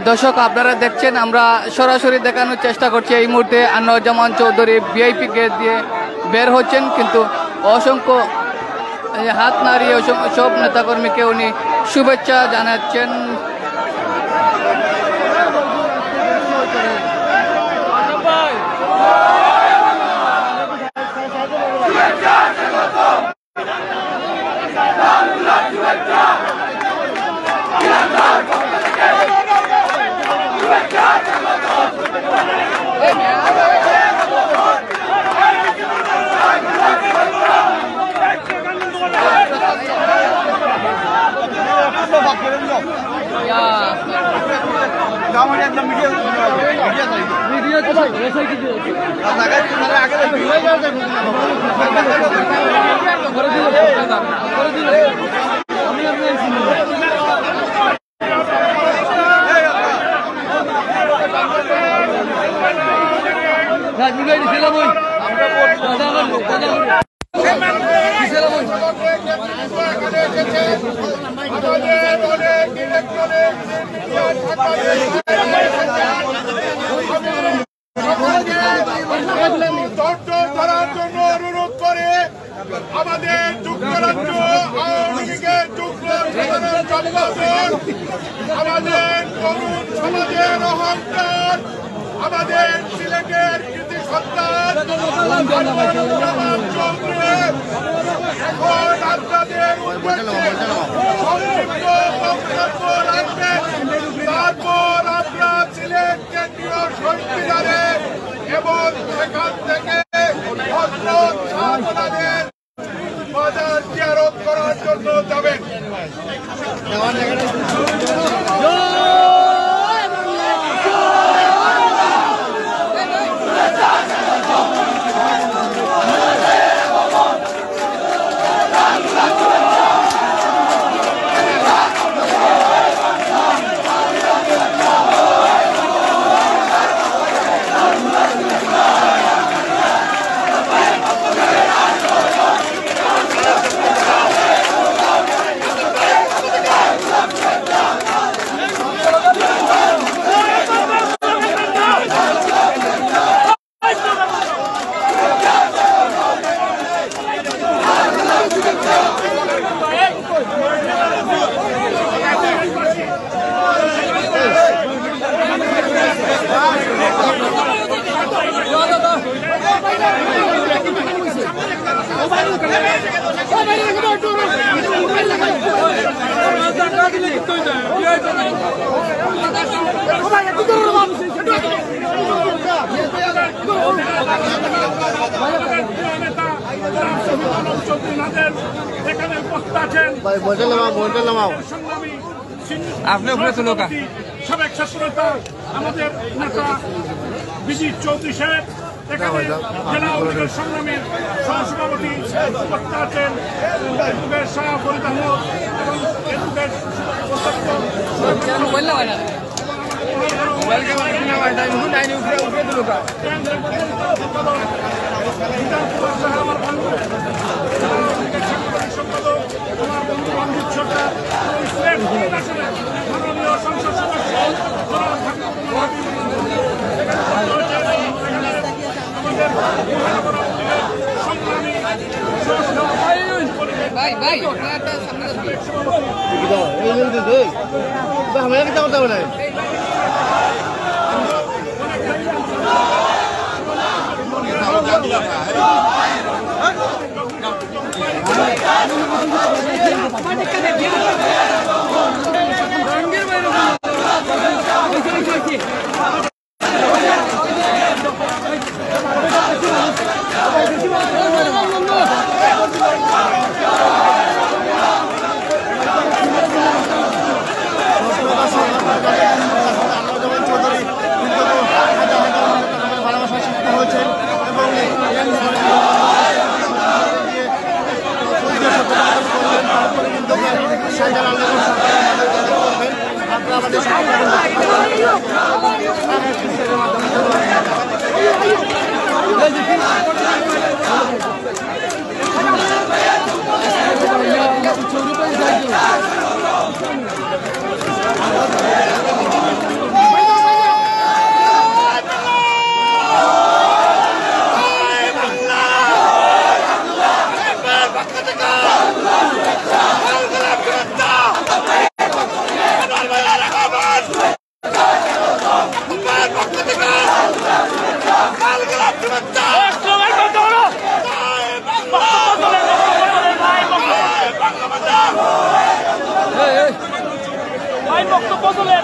দর্শক আপনারা দেখছেন, আমরা সরাসরি দেখানোর চেষ্টা করছি। এই মুহূর্তে আনোয়ারুজ্জামান চৌধুরী ভিআইপি গেট দিয়ে বের হচ্ছেন, কিন্তু অসংখ্য হাত নাড়িয়ে সব নেতাকর্মীকে উনি শুভেচ্ছা জানাচ্ছেন। অনুরোধ করে আমাদের যুক্তরাজ্য আওয়ামী লীগের যুগ্ম সম্পাদক, আমাদের তরুণ সমাজের অহংকার, আমাদের সিলেটের কৃতি সন্তান এখন আপনাদের সংক্ষিপ্ত বক্তব্য রাখবেন। তারপর আমরা সিলেট কেন্দ্রীয় সংবিধানে এবং সেখান থেকে হযরত শাহজালালের মাজার জিয়ারত করার জন্য যাবেন। সাবেক ছাত্রনেতা আমাদের নেতা বিজিত চৌধুরী সাহেব, এখানে জেলা আওয়ামী লীগের সংগ্রামীর সহসভাপতি উপস্থিত আছেন এডভোকেট শাহ ফরিদ আহমদ এবং এডভোকেট সম্পাদক আমার বন্ধু রঞ্জিত সরকার, মাননীয় সংসদ সদস্য সংগ্রামী শাহজালাল ভাই বক্তব্য তোলেন।